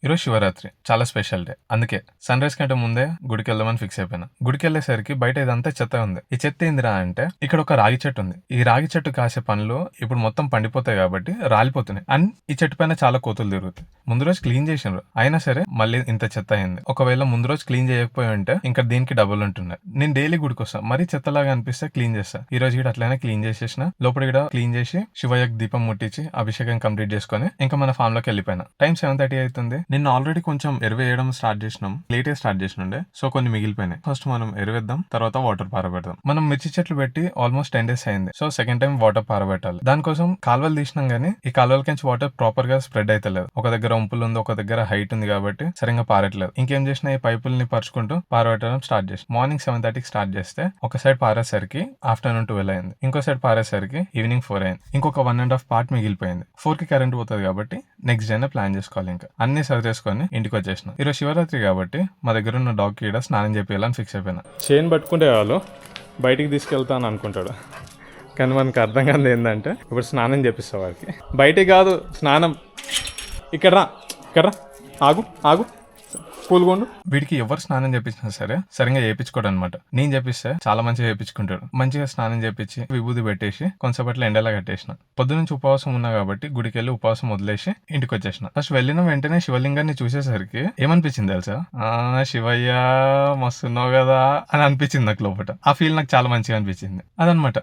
ఈరోజు శివరాత్రి చాలా special day. అందుకే సన్ రైజ్ కంటే ముందే గుడికి వెళ్దామని ఫిక్స్ అయిపోయినా. గుడికి వెళ్ళేసరికి బయట ఇదంతా చెత్త ఉంది. ఈ చెత్త ఏందిరా అంటే ఇక్కడ ఒక రాగి చెట్టు ఉంది. ఈ రాగి చెట్టు కాసే పనులు ఇప్పుడు మొత్తం పండిపోతాయి కాబట్టి రాలిపోతున్నాయి. అండ్ ఈ చెట్టు పైన చాలా కోతులు తిరుగుతాయి. ముందు రోజు క్లీన్ చేసినారు, అయినా సరే మళ్ళీ ఇంత చెత్త అయింది. ఒకవేళ ముందు రోజు క్లీన్ చేయకపోయి ఉంటే ఇంకా దీనికి డబ్బులు ఉంటున్నాయి. నేను డైలీ గుడికి వస్తా, మరీ చెత్తలాగా అనిపిస్తే క్లీన్ చేస్తా. ఈ రోజు కూడా అట్లనే క్లీన్ చేసేసిన. లోపల కూడా క్లీన్ చేసి శివయ్యకి దీపం ముట్టించి అభిషేకం కంప్లీట్ చేసుకుని ఇంకా మన ఫామ్ లోకి వెళ్ళిపోయినా. టైం 7:30 అవుతుంది. నిన్న ఆల్రెడీ కొంచెం ఎరువు వేయడం స్టార్ట్ చేసినాం. లేటే స్టార్ట్ చేసినుండే, సో కొన్ని మిగిలిపోయినాయి. ఫస్ట్ మనం ఎరువేద్దాం, తర్వాత వాటర్ పారబెడదాం. మనం మిర్చి చెట్లు పెట్టి ఆల్మోస్ట్ 10 days అయింది. సో సెకండ్ టైం వాటర్ పారబెట్టాలి. దానికోసం కాలువలు తీసినాం గానీ ఈ కాలువలకి వాటర్ ప్రాపర్ గా స్ప్రెడ్ అయితలేదు. ఒక దగ్గర ఉంపులు ఉంది, ఒక దగ్గర హైట్ ఉంది కాబట్టి సరిగ్గా పారట్లేదు. ఇంకేం చేసినా ఈ పైపుల్ని పరుచుకుంటూ పారబెట్టడం స్టార్ట్ చేసి మార్నింగ్ 7:30కి స్టార్ట్ చేస్తే ఒక సైడ్ పారేసరికి ఆఫ్టర్నూన్ 12 అయింది. ఇంకో సైడ్ పారేసరికి ఈవినింగ్ 4 అయింది. ఇంకొక 1.5 పార్ట్ మిగిలిపోయింది. 4కి కరెంట్ పోతుంది కాబట్టి నెక్స్ట్ డేనే ప్లాన్ చేసుకోవాలి. ఇంకా అన్ని సర్దేసుకొని ఇంటికి వచ్చేసిన. ఈరోజు శివరాత్రి కాబట్టి మా దగ్గర ఉన్న డాగ్ కి స్నానం చేయాలని ఫిక్స్ అయిపోయినా. చైన్ పట్టుకుంటే వాళ్ళు బయటికి తీసుకెళ్తాను అనుకుంటాడు, కానీ మనకు అర్థం కాదు ఏంటంటే ఇప్పుడు స్నానం చేపిస్తా వాడికి. బయటికి కాదు స్నానం, ఇక్కడ రా, ఇక్కడ రా, ఆగు ఆగు, పూలుగొండు. వీడికి ఎవరు స్నానం చేపించినా సరే సరిగ్గా చేయించుకోడు అనమాట. నేను చేపిస్తే చాలా మంచిగా చేయించుకుంటాడు. మంచిగా స్నానం చేపించి విభూది పెట్టేసి కొంచెంసేపట్లో ఎండలా కట్టేసిన. పొద్దునుంచి ఉపవాసం ఉన్నా కాబట్టి గుడికి వెళ్ళి ఉపవాసం వదిలేసి ఇంటికి వచ్చేసిన. ఫస్ట్ వెళ్ళిన వెంటనే శివలింగాన్ని చూసేసరికి ఏమనిపించింది తెలుసా? శివయ్య మస్తున్నావు కదా అని అనిపించింది నాకు లోపల. ఆ ఫీల్ నాకు చాలా మంచిగా అనిపించింది. అదనమాట.